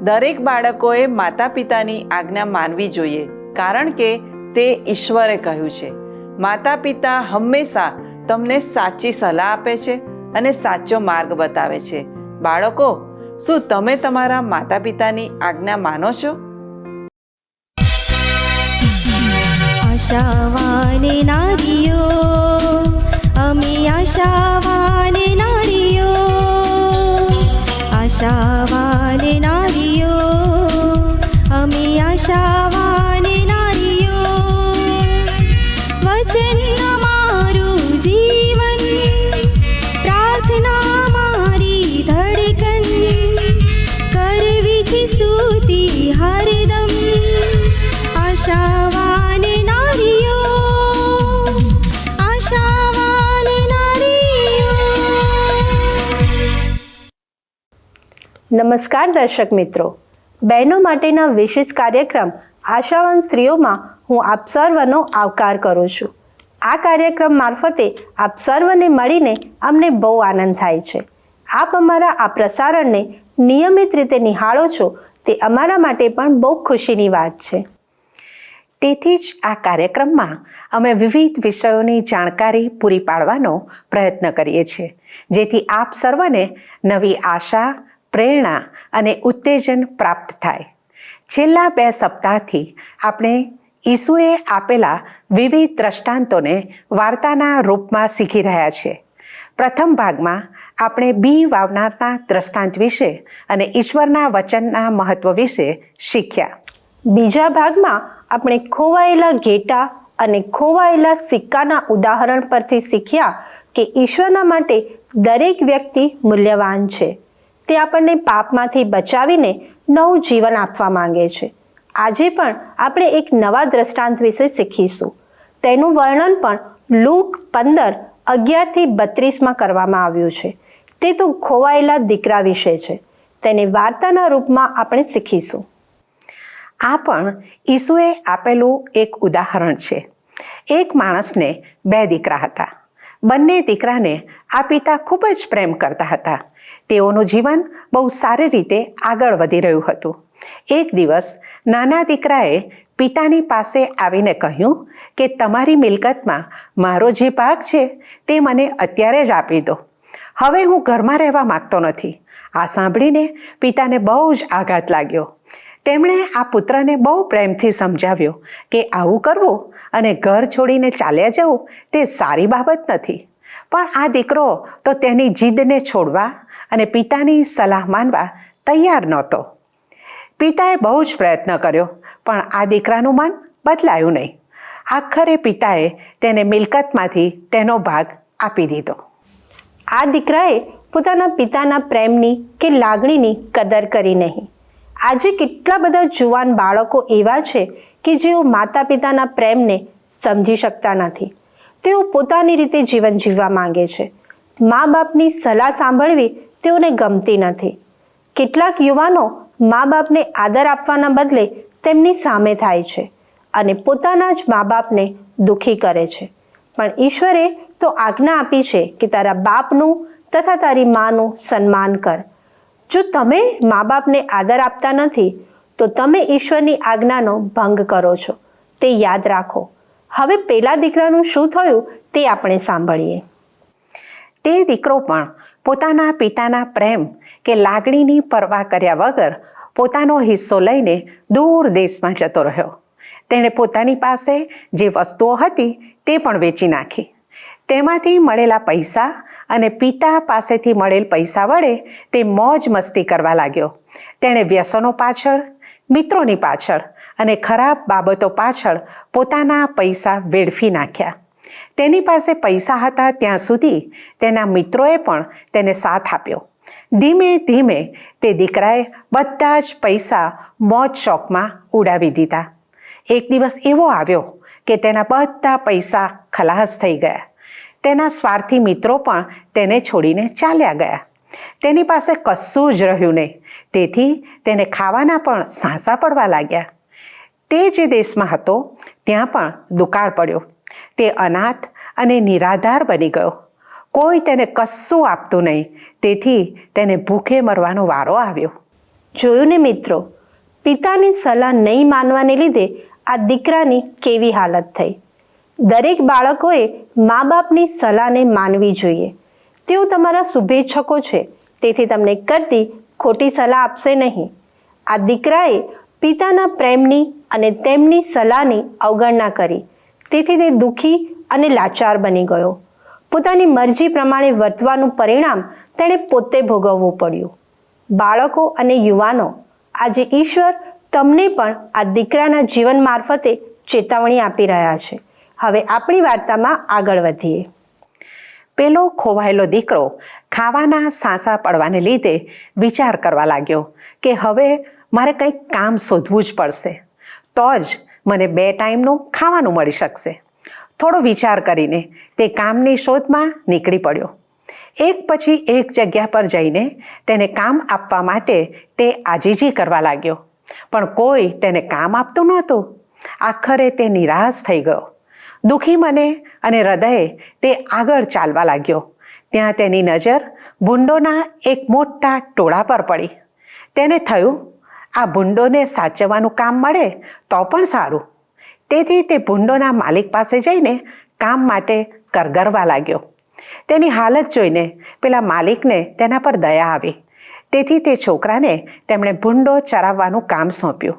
દરેક બાળકોએ માતા પિતાની આજ્ઞા માનવી જોઈએ, કારણ કે તે ઈશ્વરે કહ્યું છે. માતા પિતા હંમેશા તમને સાચી સલાહ આપે છે અને સાચો માર્ગ બતાવે છે. બાળકો, શું તમે તમારા માતા પિતાની આજ્ઞા માનો છો? આશાવાન નારીઓ, અમે આશાવાન નારીઓ, આશાવાન નારીઓ, અમે આશાવાન નારીઓ. વચન અમારું જીવન, પ્રાર્થના મારી ધડકન, કરવી છે સ્તુતિ હરદમ. આશાવાન નારીઓ, આશાવાન નારીઓ. નમસ્કાર દર્શક મિત્રો, બહેનો માટેના વિશેષ કાર્યક્રમ આશાવાન સ્ત્રીઓમાં હું આપ સર્વનો આવકાર કરું છું. આ કાર્યક્રમ મારફતે આપ સર્વને મળીને અમને બહુ આનંદ થાય છે. આપ અમારા આ પ્રસારણને નિયમિત રીતે નિહાળો છો તે અમારા માટે પણ બહુ ખુશીની વાત છે. તેથી જ આ કાર્યક્રમમાં અમે વિવિધ વિષયોની જાણકારી પૂરી પાડવાનો પ્રયત્ન કરીએ છીએ, જેથી આપ સર્વને નવી આશા, પ્રેરણા અને ઉત્તેજન પ્રાપ્ત થાય. છેલ્લા 2 સપ્તાહથી આપણે ઈસુએ આપેલા વિવિધ દ્રષ્ટાંતોને વાર્તાના રૂપમાં શીખી રહ્યા છીએ. પ્રથમ ભાગમાં આપણે બી વાવનારના દ્રષ્ટાંત વિશે અને ઈશ્વરના વચનના મહત્વ વિશે શીખ્યા. બીજા ભાગમાં આપણે ખોવાયેલા ઘેટા અને ખોવાયેલા સિક્કાના ઉદાહરણ પરથી શીખ્યા કે ઈશ્વરના માટે દરેક વ્યક્તિ મૂલ્યવાન છે. તે આપણને પાપમાંથી બચાવીને નવું જીવન આપવા માંગે છે. આજે પણ આપણે એક નવા દ્રષ્ટાંત વિશે શીખીશું. તેનું વર્ણન પણ લૂક 15:11-32 કરવામાં આવ્યું છે. તે તો ખોવાયેલા દીકરા વિશે છે. તેને વાર્તાના રૂપમાં આપણે શીખીશું. આ પણ ઈસુએ આપેલું એક ઉદાહરણ છે. એક માણસને 2 દીકરા હતા. બંને દીકરાને આ પિતા ખૂબ જ પ્રેમ કરતા હતા. તેઓનું જીવન બહુ સારી રીતે આગળ વધી રહ્યું હતું. એક દિવસ નાના દીકરાએ પિતાની પાસે આવીને કહ્યું કે તમારી મિલકતમાં મારો જે ભાગ છે તે મને અત્યારે જ આપી દો. હવે હું ઘરમાં રહેવા માંગતો નથી. આ સાંભળીને પિતાને બહુ જ આઘાત લાગ્યો. તેમણે આ પુત્રને બહુ પ્રેમથી સમજાવ્યો કે આવું કરવું અને ઘર છોડીને ચાલ્યા જવું તે સારી બાબત નથી. પણ આ દીકરો તો તેની જીદને છોડવા અને પિતાની સલાહ માનવા તૈયાર નહોતો. પિતાએ બહુ જ પ્રયત્ન કર્યો, પણ આ દીકરાનું મન બદલાયું નહીં. આખરે પિતાએ તેને મિલકતમાંથી તેનો ભાગ આપી દીધો. આ દીકરાએ પોતાના પિતાના પ્રેમની કે લાગણીની કદર કરી નહીં. આજે કેટલા બધા જુવાન બાળકો એવા છે કે જેઓ માતા પિતાના પ્રેમને સમજી શકતા નથી. તેઓ પોતાની રીતે જીવન જીવવા માંગે છે. મા બાપની સલાહ સાંભળવી તેઓને ગમતી નથી. કેટલાક યુવાનો મા બાપને આદર આપવાના બદલે તેમની સામે થાય છે અને પોતાના જ મા બાપને દુઃખી કરે છે. પણ ઈશ્વરે તો આજ્ઞા આપી છે કે તારા બાપનું તથા તારી માનું સન્માન કર. જો તમે મા બાપને આદર આપતા નથી તો તમે ઈશ્વરની આજ્ઞાનો ભંગ કરો છો. તે યાદ રાખો. હવે પેલા દીકરાનું શું થયું તે આપણે સાંભળીએ. તે દીકરો પણ પોતાના પિતાના પ્રેમ કે લાગણીની પરવા કર્યા વગર પોતાનો હિસ્સો લઈને દૂર દેશમાં જતો રહ્યો. તેણે પોતાની પાસે જે વસ્તુઓ હતી તે પણ વેચી નાખી. તેમાંથી મળેલા પૈસા અને પિતા પાસેથી મળેલ પૈસા વડે તે મોજ મસ્તી કરવા લાગ્યો. તેણે વ્યસનો પાછળ, મિત્રોની પાછળ અને ખરાબ બાબતો પાછળ પોતાના પૈસા વેડફી નાખ્યા. તેની પાસે પૈસા હતા ત્યાં સુધી તેના મિત્રોએ પણ તેને સાથ આપ્યો. ધીમે ધીમે તે દીકરાએ બધા જ પૈસા મોજ શોખમાં ઉડાવી દીધા. એક દિવસ એવો આવ્યો કે તેના બધા પૈસા ખલાસ થઈ ગયા. તેના સ્વાર્થી મિત્રો પણ તેને છોડીને ચાલ્યા ગયા. તેની પાસે કશું જ રહ્યું નહીં. તેથી તેને ખાવાના પણ સાંસા પડવા લાગ્યા. તે જે દેશમાં હતો ત્યાં પણ દુકાળ પડ્યો. તે અનાથ અને નિરાધાર બની ગયો. કોઈ તેને કશું આપતું નહીં. તેથી તેને ભૂખે મરવાનો વારો આવ્યો. જોયું ને મિત્રો, પિતાની સલાહ નહીં માનવાને લીધે આ દીકરાની કેવી હાલત થઈ. દરેક બાળકોએ મા બાપની સલાહને માનવી જોઈએ. તેઓ તમારા શુભેચ્છકો છે, તેથી તમને કદી ખોટી સલાહ આપશે નહીં. આ દીકરાએ પિતાના પ્રેમની અને તેમની સલાહની અવગણના કરી, તેથી તે દુઃખી અને લાચાર બની ગયો. પોતાની મરજી પ્રમાણે વર્તવાનું પરિણામ તેણે પોતે ભોગવવું પડ્યું. બાળકો અને યુવાનો, આજે ઈશ્વર તમને પણ આ દીકરાના જીવન મારફતે ચેતવણી આપી રહ્યા છે. હવે આપણી વાર્તામાં આગળ વધીએ. પેલો ખોવાયેલો દીકરો ખાવાના સાંસા પડવાને લીધે વિચાર કરવા લાગ્યો કે હવે મારે કંઈક કામ શોધવું જ પડશે, તો જ મને 2 ટાઈમનું ખાવાનું મળી શકશે. થોડો વિચાર કરીને તે કામની શોધમાં નીકળી પડ્યો. એક પછી એક જગ્યા પર જઈને તેને કામ આપવા માટે તે આજીજી કરવા લાગ્યો, પણ કોઈ તેને કામ આપતું નહોતું. આખરે તે નિરાશ થઈ ગયો. દુઃખી મને અને હૃદયે તે આગળ ચાલવા લાગ્યો. ત્યાં તેની નજર ભૂંડોના એક મોટા ટોળા પર પડી. તેને થયું, આ ભૂંડોને સાચવવાનું કામ મળે તો પણ સારું. તેથી તે ભૂંડોના માલિક પાસે જઈને કામ માટે કરગરવા લાગ્યો. તેની હાલત જોઈને પેલા માલિકને તેના પર દયા આવી. તેથી તે છોકરાને તેમણે ભૂંડો ચરાવવાનું કામ સોંપ્યું.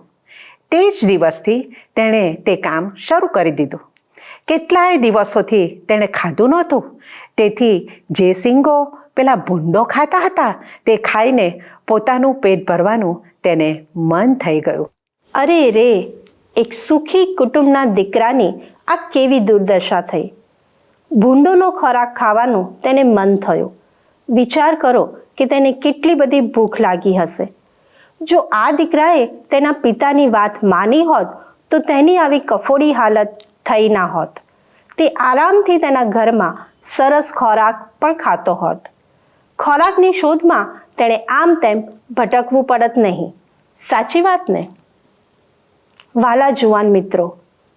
તે જ દિવસથી તેણે તે કામ શરૂ કરી દીધું. કેટલાય દિવસોથી તેણે ખાધું નહોતું, તેથી જે શીંગો પેલા ભૂંડો ખાતા હતા તે ખાઈને પોતાનું પેટ ભરવાનું તેને મન થઈ ગયું. અરે રે, એક સુખી કુટુંબના દીકરાની આ કેવી દુર્દશા થઈ. ભૂંડોનો ખોરાક ખાવાનું તેને મન થયું. વિચાર કરો કે તેને કેટલી બધી ભૂખ લાગી હશે. જો આ દીકરાએ તેના પિતાની વાત માની હોત તો તેની આવી કફોડી હાલત થઈ ના હોત. તે આરામથી તેના ઘરમાં સરસ ખોરાક પણ ખાતો હોત. ખોરાકની શોધમાં તેણે આમ તેમ ભટકવું પડત નહીં. સાચી વાત ને? વાલા જુવાન મિત્રો,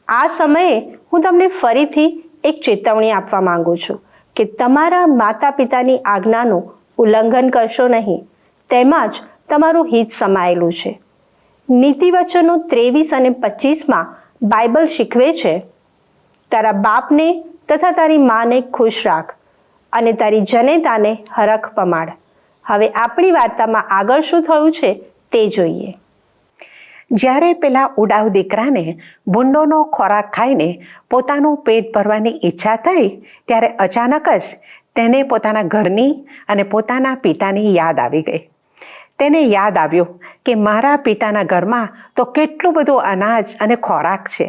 આ સમયે હું તમને ફરીથી એક ચેતવણી આપવા માંગુ છું કે તમારા માતા પિતાની આજ્ઞાનું ઉલ્લંઘન કરશો નહીં. તેમાં જ તમારું હિત સમાયેલું છે. નીતિવચનો 23 અને 25માં બાઇબલ શીખવે છે, તારા બાપને તથા તારી માને ખુશ રાખ અને તારી જનેતાને હરખ પમાડ. હવે આપણી વાર્તામાં આગળ શું થયું છે તે જોઈએ. જ્યારે પેલા ઉડાવ દીકરાને ભૂંડોનો ખોરાક ખાઈને પોતાનું પેટ ભરવાની ઈચ્છા થઈ, ત્યારે અચાનક જ તેને પોતાના ઘરની અને પોતાના પિતાની યાદ આવી ગઈ. તેને યાદ આવ્યું કે મારા પિતાના ઘરમાં તો કેટલું બધું અનાજ અને ખોરાક છે.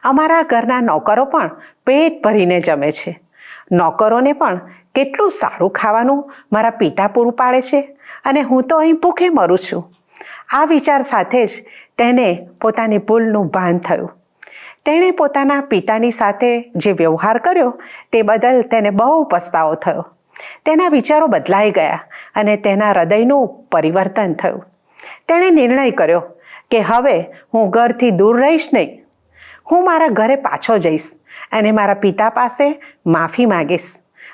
અમારા ઘરના નોકરો પણ પેટ ભરીને જમે છે. નોકરોને પણ કેટલું સારું ખાવાનું મારા પિતા પૂરું પાડે છે અને હું તો અહીં ભૂખે મરું છું. આ વિચાર સાથે જ તેને પોતાની ભૂલનું ભાન થયું. તેણે પોતાના પિતાની સાથે જે વ્યવહાર કર્યો તે બદલ તેને બહુ પસ્તાવો થયો. તેના વિચારો બદલાઈ ગયા અને તેના હૃદયનું પરિવર્તન થયું. તેણે નિર્ણય કર્યો કે હવે હું ઘરથી દૂર રહીશ નહીં. હું મારા ઘરે પાછો જઈશ અને મારા પિતા પાસે માફી માંગીશ.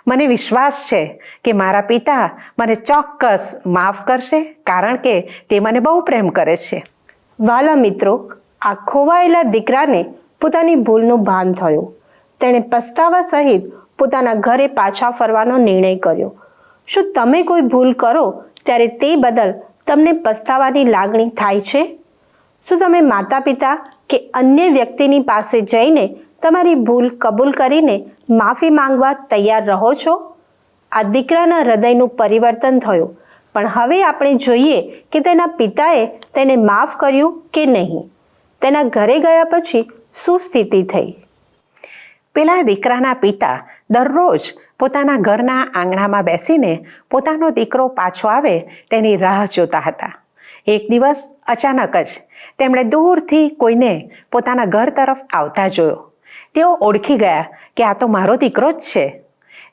મને વિશ્વાસ છે કે મારા પિતા મને ચોક્કસ માફ કરશે, કારણ કે તે મને બહુ પ્રેમ કરે છે. વાલા મિત્રો, આ ખોવાયેલા દીકરાને પોતાની ભૂલનું ભાન થયું. તેણે પસ્તાવા સહિત પોતાના ઘરે પાછા ફરવાનો નિર્ણય કર્યો. શું તમે કોઈ ભૂલ કરો ત્યારે તે બદલ તમને પસ્તાવાની લાગણી થાય છે? શું તમે માતા પિતા કે અન્ય વ્યક્તિની પાસે જઈને તમારી ભૂલ કબૂલ કરીને માફી માંગવા તૈયાર રહો છો? આ દીકરાના હૃદયનું પરિવર્તન થયું, પણ હવે આપણે જોઈએ કે તેના પિતાએ તેને માફ કર્યું કે નહીં. તેના ઘરે ગયા પછી શું સ્થિતિ થઈ? પેલા દીકરાના પિતા દરરોજ પોતાના ઘરના આંગણામાં બેસીને પોતાનો દીકરો પાછો આવે તેની રાહ જોતા હતા. એક દિવસ અચાનક જ તેમણે દૂરથી કોઈને પોતાના ઘર તરફ આવતા જોયો. તેઓ ઓળખી ગયા કે આ તો મારો દીકરો જ છે.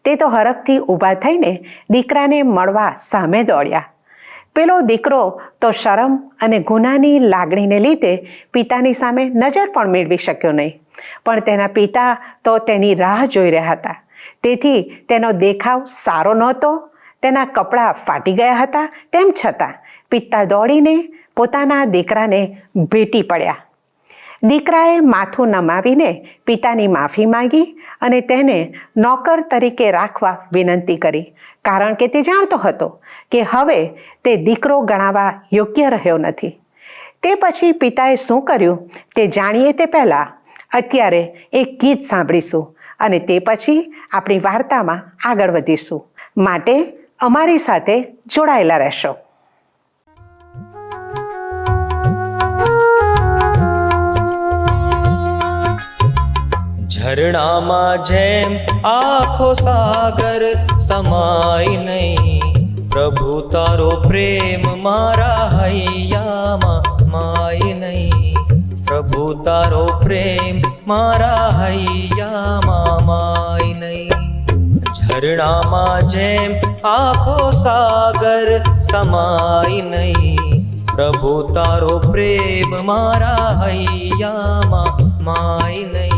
તે તો હરખથી ઊભા થઈને દીકરાને મળવા સામે દોડ્યા. પેલો દીકરો તો શરમ અને ગુનાની લાગણીને લીધે પિતાની સામે નજર પણ મેળવી શક્યો નહીં, પણ તેના પિતા તો તેની રાહ જોઈ રહ્યા હતા. તેથી તેનો દેખાવ સારો નહોતો, તેના કપડાં ફાટી ગયા હતા, તેમ છતાં પિતા દોડીને પોતાના દીકરાને ભેટી પડ્યા. દીકરાએ માથું નમાવીને પિતાની માફી માંગી અને તેને નોકર તરીકે રાખવા વિનંતી કરી, કારણ કે તે જાણતો હતો કે હવે તે દીકરો ગણાવા યોગ્ય રહ્યો નથી. તે પછી પિતાએ શું કર્યું તે જાણીએ તે પહેલાં અત્યારે એક ગીત સાંભળીશું અને તે પછી આપણી વાર્તામાં આગળ વધીશું. માટે અમારી સાથે જોડાયેલા રહેશો. ઝરણામાં જેમ આખો સાગર સમાય નહીં, પ્રભુ તારો પ્રેમ મારા હૈયામાં માય નહીં, પ્રભુ તારો પ્રેમ મારા હૈયામાં માય નહીં. ઝરણામાં જેમ આખો સાગર સમાય નહીં, પ્રભુ તારો પ્રેમ મારા હૈયામાં માય નહીં,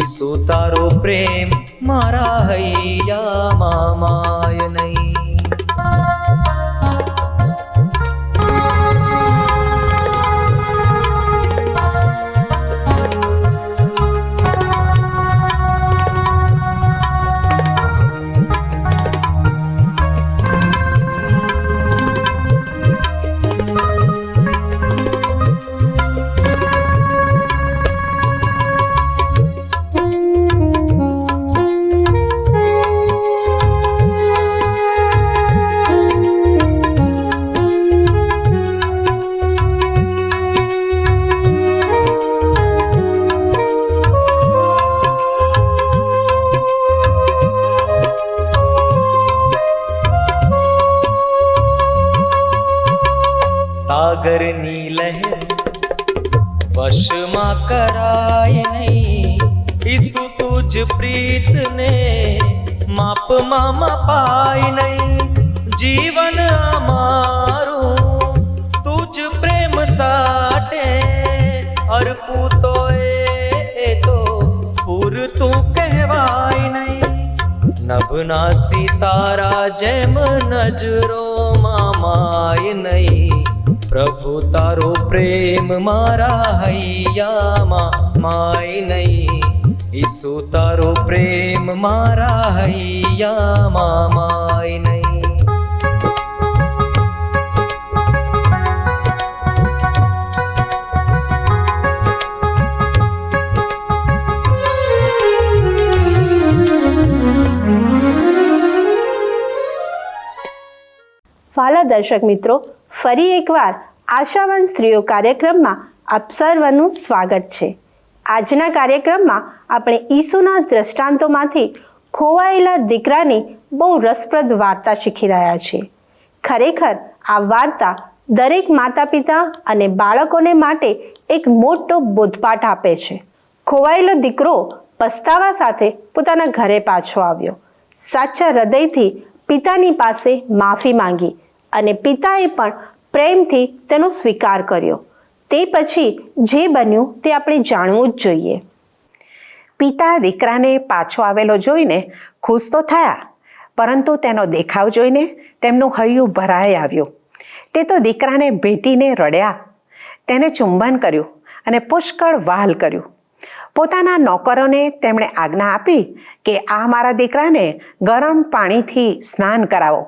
ઈસુ તારો પ્રેમ મારા હૈયામાં માય નહીં. સાગરની લહેર વશમાં કરાય નહીં, ઈસુ તુજ પ્રીતને માપમાં મપાય નહીં. જીવન અમારું તુજ પ્રેમ સાટે અર્પું તો એ તો પૂરતું કહેવાય નહીં. નભના સિતારા જેમ નજરોમાં માય નહીં, પ્રભુ તારો પ્રેમ મારા હૈયામાં માય નહીં, ઈસુ તારો પ્રેમ મારા હૈયામાં માય નહીં. વાલા દર્શક મિત્રો, ફરી એકવાર આશાવાન સ્ત્રીઓ કાર્યક્રમમાં આપ સર્વનું સ્વાગત છે. આજના કાર્યક્રમમાં આપણે ઈસુના દ્રષ્ટાંતોમાંથી ખોવાયેલા દીકરાની બહુ રસપ્રદ વાર્તા શીખી રહ્યા છીએ. ખરેખર આ વાર્તા દરેક માતા પિતા અને બાળકોને માટે એક મોટો બોધપાઠ આપે છે. ખોવાયેલો દીકરો પસ્તાવા સાથે પોતાના ઘરે પાછો આવ્યો, સાચા હૃદયથી પિતાની પાસે માફી માંગી અને પિતાએ પણ પ્રેમથી તેનો સ્વીકાર કર્યો. તે પછી જે બન્યું તે આપણે જાણવું જ જોઈએ. પિતા દીકરાને પાછો આવેલો જોઈને ખુશ તો થયા, પરંતુ તેનો દેખાવ જોઈને તેમનું હૈયું ભરાઈ આવ્યું. તે તો દીકરાને ભેટીને રડ્યા, તેને ચુંબન કર્યું અને પુષ્કળ વહાલ કર્યું. પોતાના નોકરોને તેમણે આજ્ઞા આપી કે આ મારા દીકરાને ગરમ પાણીથી સ્નાન કરાવો,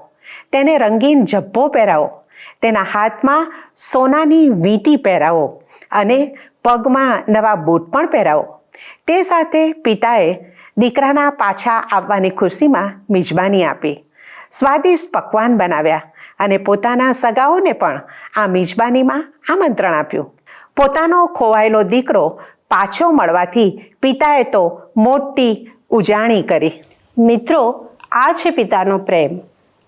તેને રંગીન ઝભ્ભો પહેરાવો, તેના હાથમાં સોનાની વીંટી પહેરાવો અને પગમાં નવા બૂટ પણ પહેરાવો. તે સાથે પિતાએ દીકરાના પાછા આવવાની ખુશીમાં મિજબાની આપી, સ્વાદિષ્ટ પકવાન બનાવ્યા અને પોતાના સગાઓને પણ આ મિજબાનીમાં આમંત્રણ આપ્યું. પોતાનો ખોવાયેલો દીકરો પાછો મળવાથી પિતાએ તો મોટી ઉજાણી કરી. મિત્રો, આ છે પિતાનો પ્રેમ.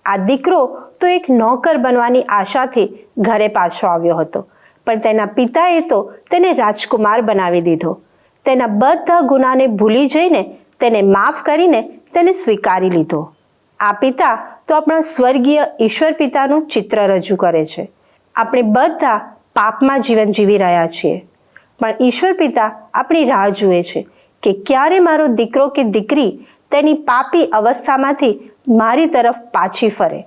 આ દીકરો તો એક નોકર બનવાની આશાથી ઘરે પાછો આવ્યો હતો, પણ તેના પિતાએ તો તેને રાજકુમાર બનાવી દીધો. તેના બધા ગુનાને ભૂલી જઈને તેને માફ કરીને તેને સ્વીકારી લીધો. આ પિતા તો આપણા સ્વર્ગીય ઈશ્વર પિતાનું ચિત્ર રજૂ કરે છે. આપણે બધા પાપમાં જીવન જીવી રહ્યા છીએ, પણ ઈશ્વર પિતા આપણી રાહ જુએ છે કે ક્યારે મારો દીકરો કે દીકરી તેની પાપી અવસ્થામાંથી મારી તરફ પાછી ફરે.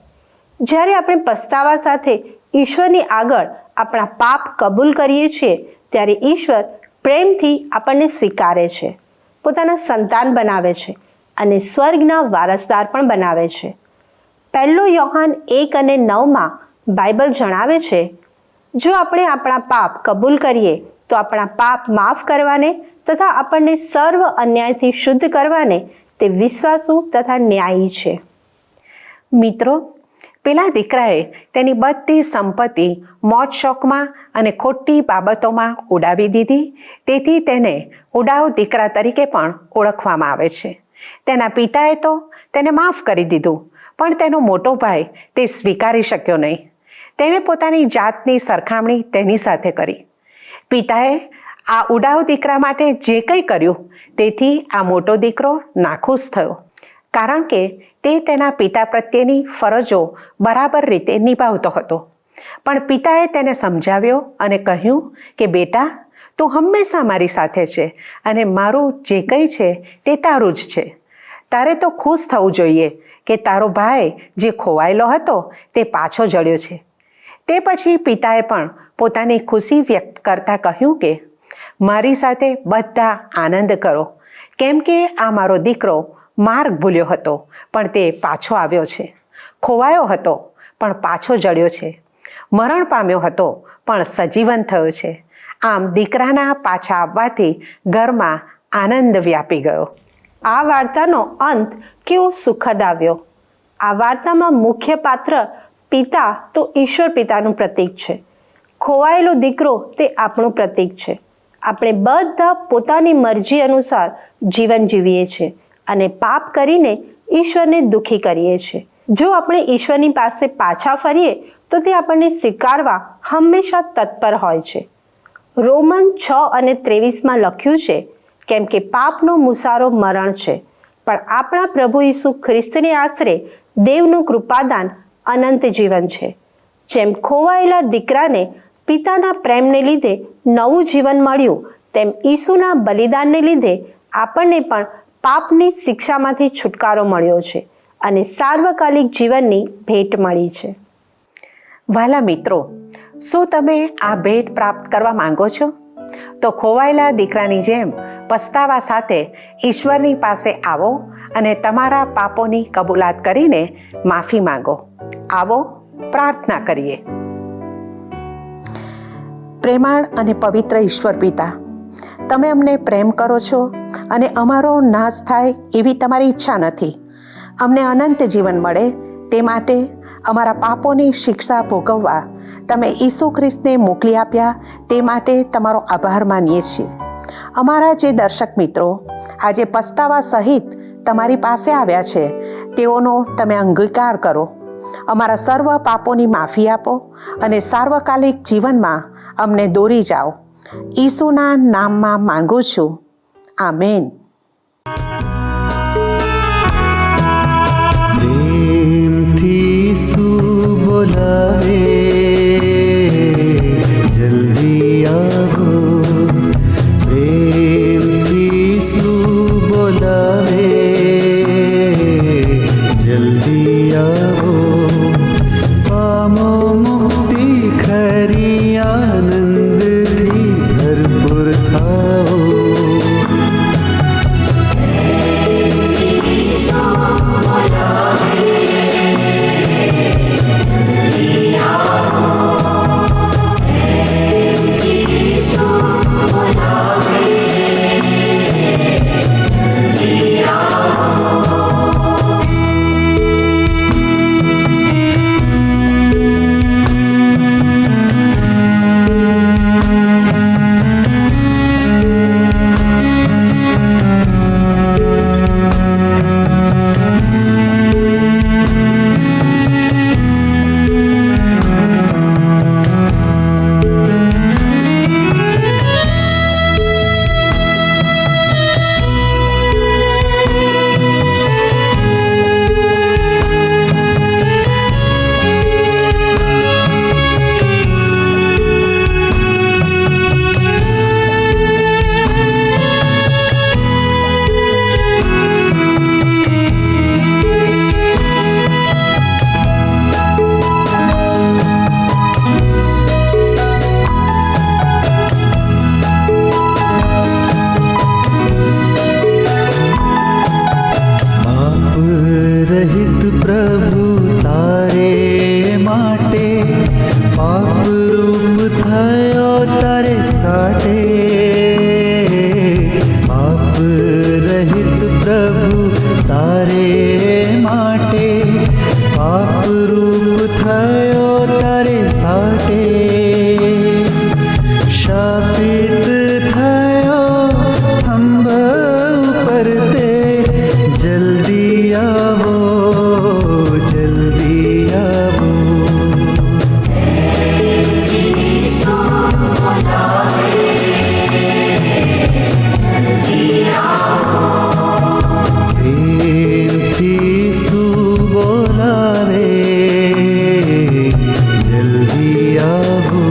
જ્યારે આપણે પસ્તાવા સાથે ઈશ્વરની આગળ આપણા પાપ કબૂલ કરીએ છીએ ત્યારે ઈશ્વર પ્રેમથી આપણને સ્વીકારે છે, પોતાના સંતાન બનાવે છે અને સ્વર્ગના વારસદાર પણ બનાવે છે. 1 યોહાન 1 અને 9 બાઇબલ જણાવે છે, જો આપણે આપણા પાપ કબૂલ કરીએ તો આપણા પાપ માફ કરવાને તથા આપણને સર્વ અન્યાયથી શુદ્ધ કરવાને તે વિશ્વાસુ તથા ન્યાયી છે. મિત્રો, પેલા દીકરાએ તેની બધી સંપત્તિ મોજ શોખમાં અને ખોટી બાબતોમાં ઉડાવી દીધી, તેથી તેને ઉડાવ દીકરા તરીકે પણ ઓળખવામાં આવે છે. તેના પિતાએ તો તેને માફ કરી દીધું, પણ તેનો મોટો ભાઈ તે સ્વીકારી શક્યો નહીં. તેણે પોતાની જાતની સરખામણી તેની સાથે કરી. પિતાએ આ ઉડાવ દીકરા માટે જે કંઈ કર્યું તેથી આ મોટો દીકરો નાખુશ થયો, કારણ કે તે તેના પિતા પ્રત્યેની ફરજો બરાબર રીતે નિભાવતો હતો. પણ પિતાએ તેને સમજાવ્યો અને કહ્યું કે બેટા, તું હંમેશા મારી સાથે છે અને મારું જે કંઈ છે તે તારું જ છે. તારે તો ખુશ થવું જોઈએ કે તારો ભાઈ જે ખોવાયેલો હતો તે પાછો જળ્યો છે. તે પછી પિતાએ પણ પોતાની ખુશી વ્યક્ત કરતાં કહ્યું કે મારી સાથે બધા આનંદ કરો, કેમ કે આ મારો દીકરો માર્ગ ભૂલ્યો હતો પણ તે પાછો આવ્યો છે, ખોવાયો હતો પણ પાછો જળ્યો છે, મરણ પામ્યો હતો પણ સજીવન થયો છે. આમ દીકરાના પાછા આવવાથી ઘરમાં આનંદ વ્યાપી ગયો. આ વાર્તાનો અંત કેવો સુખદ આવ્યો. આ વાર્તામાં મુખ્ય પાત્ર પિતા તો ઈશ્વર પિતાનું પ્રતીક છે. ખોવાયેલો દીકરો તે આપણું પ્રતીક છે. આપણે બધા પોતાની મરજી અનુસાર જીવન જીવીએ છીએ અને પાપ કરીને ઈશ્વરને દુઃખી કરીએ છીએ. જો આપણે ઈશ્વરની પાસે પાછા ફરીએ તો તે આપણને સ્વીકારવા હંમેશા તત્પર હોય છે. રોમન 6 અને 23 લખ્યું છે, કેમ કે પાપનો મુસારો મરણ છે, પણ આપણા પ્રભુ ઈસુ ખ્રિસ્તને આશરે દેવનું કૃપાદાન અનંત જીવન છે. જેમ ખોવાયેલા દીકરાને પિતાના પ્રેમને લીધે નવું જીવન મળ્યું, તેમ ઈસુના બલિદાનને લીધે આપણને પણ પાપની શિક્ષામાંથી છુટકારો મળ્યો છે અને સાર્વકાલિક જીવનની ભેટ મળી છે. વહાલા મિત્રો, શું તમે આ ભેટ પ્રાપ્ત કરવા માંગો છો? તો ખોવાયેલા દીકરાની જેમ પસ્તાવા સાથે ઈશ્વરની પાસે આવો અને તમારા પાપોની કબૂલાત કરીને માફી માંગો. આવો પ્રાર્થના કરીએ. પ્રેમાળ અને પવિત્ર ઈશ્વર પિતા, તમે અમને પ્રેમ કરો છો અને અમારો નાશ થાય એવી તમારી ઈચ્છા નથી. અમને અનંત જીવન મળે તે માટે અમારા પાપોની શિક્ષા ભોગવવા તમે ઈસુ ખ્રિસ્તને મોકલી આપ્યા, તે માટે તમારો આભાર માનીએ છીએ. અમારા જે દર્શક મિત્રો આજે પસ્તાવા સહિત તમારી પાસે આવ્યા છે તેઓનો તમે અંગીકાર કરો. અમારા સર્વ પાપોની માફી આપો અને સાર્વકાલિક જીવનમાં અમને દોરી જાઓ. ઈસુના નામમાં માંગુ છું. આમેન. પ્રેમથી શું બોલાવે, જલ્દી આવો. પ્રેમથી શું બોલાવે, જલ્દી આવો. પામો મુક્તિ ખરી, આનંદથી ભરપૂર થાઓ. Yeah. साटे पाप रहित प्रभु तारे माटे पाप रूप थयो तारे साटे शापित थयो थंभ पर ते जल्दी आवो जल्दी आवो प्रेमથી શું બોલાવે જલ્દી આવો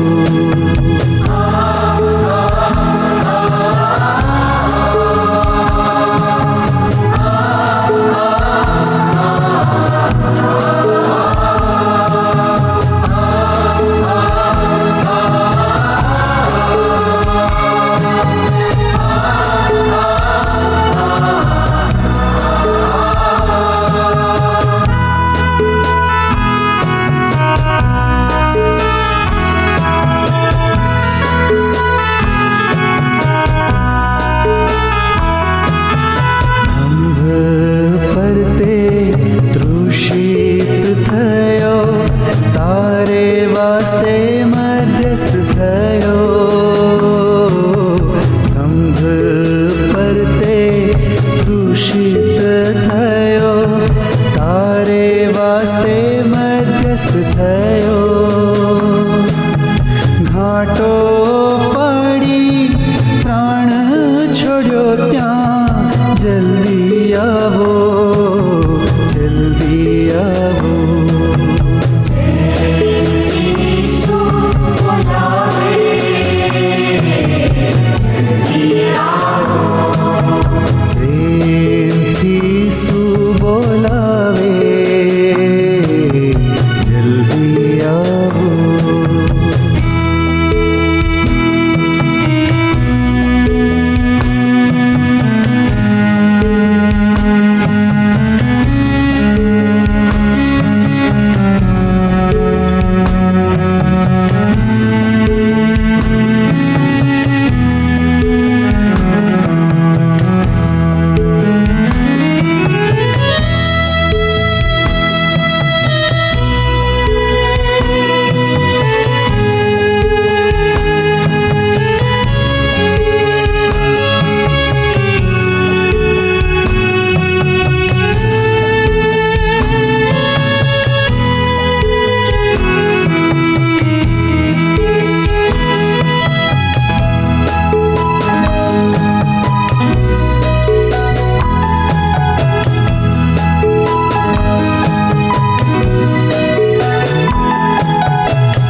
પરતે તૃષિત થયો તારે વાસ્તે મધ્યસ્થ થયો સંઘ પરતે તૃષિત થયો તારે વાસ્તે મધ્યસ્થ થયો ઘાટો પડી પ્રાણ છોડ્યો ત્યાં જલ્દી આવો જલ્દી આવો પ્રેમથી શું બોલાવે જલ્દી આવો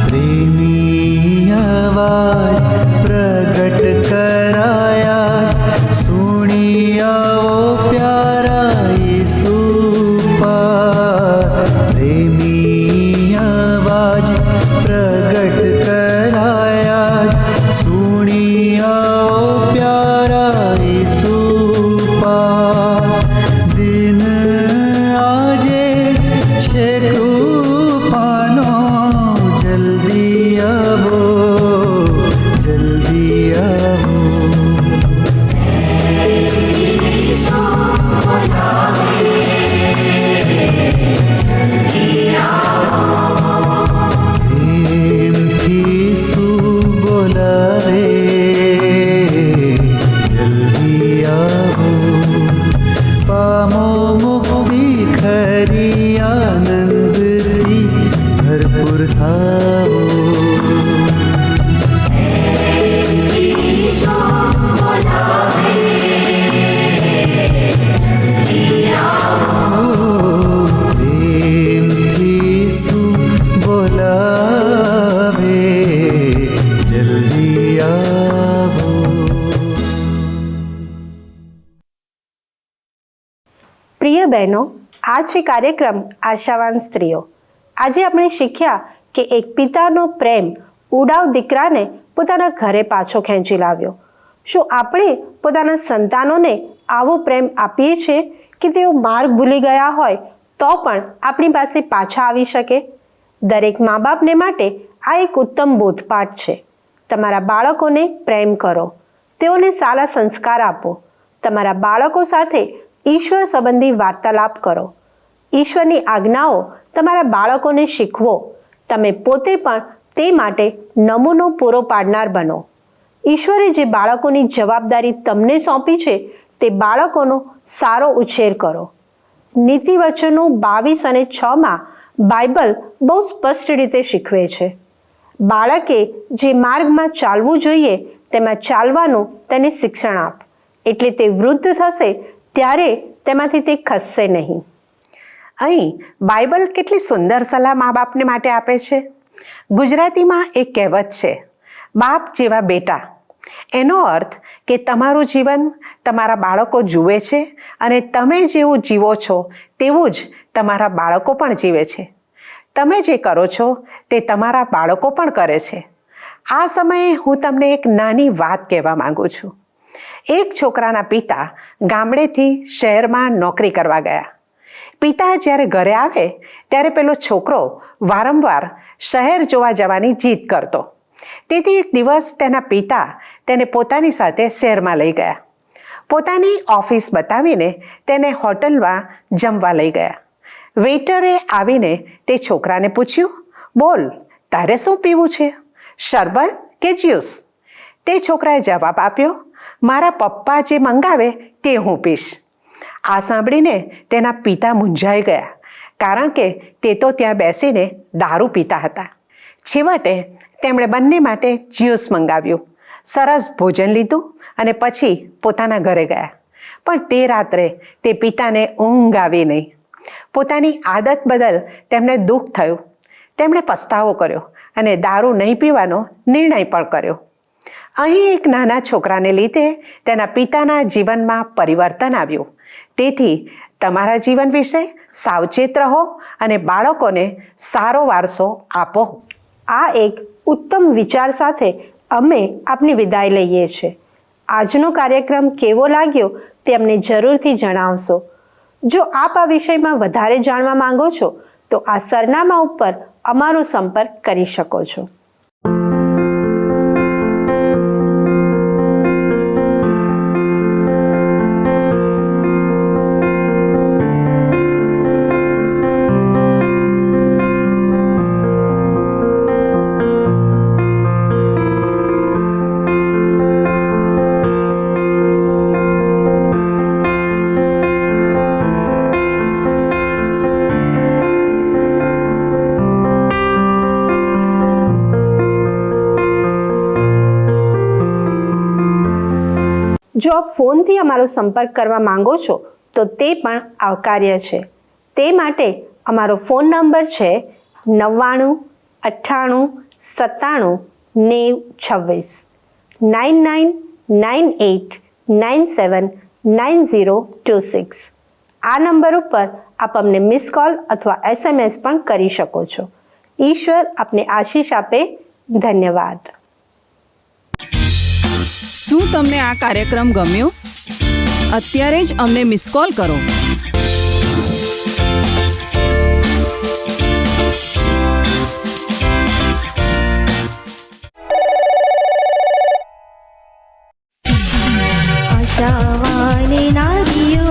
प्रेमी आवाज प्रगट कराया सुनी आओ प्यारा यीशु पास प्रेमी आवाज प्रगट कराया सुनी आओ प्यारा यीशु पास दिन आजे छे कृपानो जल्दी आवो जल्दी आवो પ્રેમથી શું બોલાવે જલ્દી આવો પામો મુક્તિ ખરી આનંદથી ભરપૂર થાઓ પ્રેમથી શું બોલાવે જલ્દી આવો પ્રિય બહેનો, આ છે કાર્યક્રમ આશાવાન સ્ત્રીઓ. આજે આપણે શીખ્યા કે એક પિતાનો પ્રેમ ઉડાવ દીકરાને પોતાના ઘરે પાછો ખેંચી લાવ્યો. શું આપણે પોતાના સંતાનોને આવો પ્રેમ આપીએ છીએ કે તેઓ માર્ગ ભૂલી ગયા હોય તો પણ આપણી પાસે પાછા આવી શકે? દરેક મા બાપને માટે આ એક ઉત્તમ બોધપાઠ છે. તમારા બાળકોને પ્રેમ કરો, તેઓને સારા સંસ્કાર આપો, તમારા બાળકો સાથે ઈશ્વર સંબંધી વાર્તાલાપ કરો, ઈશ્વરની આજ્ઞાઓ તમારા બાળકોને શીખવો, તમે પોતે પણ તે માટે નમૂનો પૂરો પાડનાર બનો. ઈશ્વરે જે બાળકોની જવાબદારી તમને સોંપી છે તે બાળકોનો સારો ઉછેર કરો. નીતિવચનો 22 અને 6માં બાઇબલ બહુ સ્પષ્ટ રીતે શીખવે છે. બાળકે જે માર્ગમાં ચાલવું જોઈએ તેમાં ચાલવાનું તેને શિક્ષણ આપ, એટલે તે વૃદ્ધ થશે ત્યારે તેમાંથી તે ખસશે નહીં. અહીં બાઇબલ કેટલી સુંદર સલાહ મા બાપને માટે આપે છે. ગુજરાતીમાં એક કહેવત છે, બાપ જેવા બેટા. એનો અર્થ કે તમારું જીવન તમારા બાળકો જુએ છે અને તમે જેવું જીવો છો તેવું જ તમારા બાળકો પણ જીવે છે. તમે જે કરો છો તે તમારા બાળકો પણ કરે છે. આ સમયે હું તમને એક નાની વાત કહેવા માંગુ છું. એક છોકરાના પિતા ગામડેથી શહેરમાં નોકરી કરવા ગયા. પિતા જ્યારે ઘરે આવે ત્યારે પેલો છોકરો વારંવાર શહેર જોવા જવાની જીદ કરતો. તેથી એક દિવસ તેના પિતા તેને પોતાની સાથે શહેરમાં લઈ ગયા. પોતાની ઓફિસ બતાવીને તેને હોટલમાં જમવા લઈ ગયા. વેઇટરે આવીને તે છોકરાને પૂછ્યું, બોલ, તારે શું પીવું છે, શરબત કે જ્યુસ? તે છોકરાએ જવાબ આપ્યો, મારા પપ્પા જે મંગાવે તે હું પીશ. આ સાંભળીને તેના પિતા મૂંઝાઈ ગયા, કારણ કે તે તો ત્યાં બેસીને દારૂ પીતા હતા. છેવટે તેમણે બંને માટે જ્યુસ મંગાવ્યું, સરસ ભોજન લીધું અને પછી પોતાના ઘરે ગયા. પણ તે રાત્રે તે પિતાને ઊંઘ આવી નહીં. પોતાની આદત બદલ તેમને દુઃખ થયું. તેમણે પસ્તાવો કર્યો અને દારૂ નહીં પીવાનો નિર્ણય પણ કર્યો. અહીં એક નાના છોકરાને લીધે તેના પિતાના જીવનમાં પરિવર્તન આવ્યું. તેથી તમારા જીવન વિશે સાવચેત રહો અને બાળકોને સારો વારસો આપો. આ એક ઉત્તમ વિચાર સાથે અમે આપની વિદાય લઈએ છીએ. આજનો કાર્યક્રમ કેવો લાગ્યો તે અમને જરૂરથી જણાવશો. જો આપ આ વિષયમાં વધારે જાણવા માંગો છો તો આ સરનામા ઉપર અમારો સંપર્ક કરી શકો છો. જો આપ ફોનથી અમારો સંપર્ક કરવા માંગો છો તો તે પણ આવકાર્ય છે. તે માટે અમારો ફોન નંબર છે 99 98 97 90 26 9998979026. આ નંબર ઉપર આપ અમને મિસ કોલ અથવા SMS પણ કરી શકો છો. ઈશ્વર આપને આશીષ આપે. ધન્યવાદ. શું તમને આ કાર્યક્રમ ગમ્યો? અત્યારે જ અમને મિસ કોલ કરો. આશાવાન નારીઓ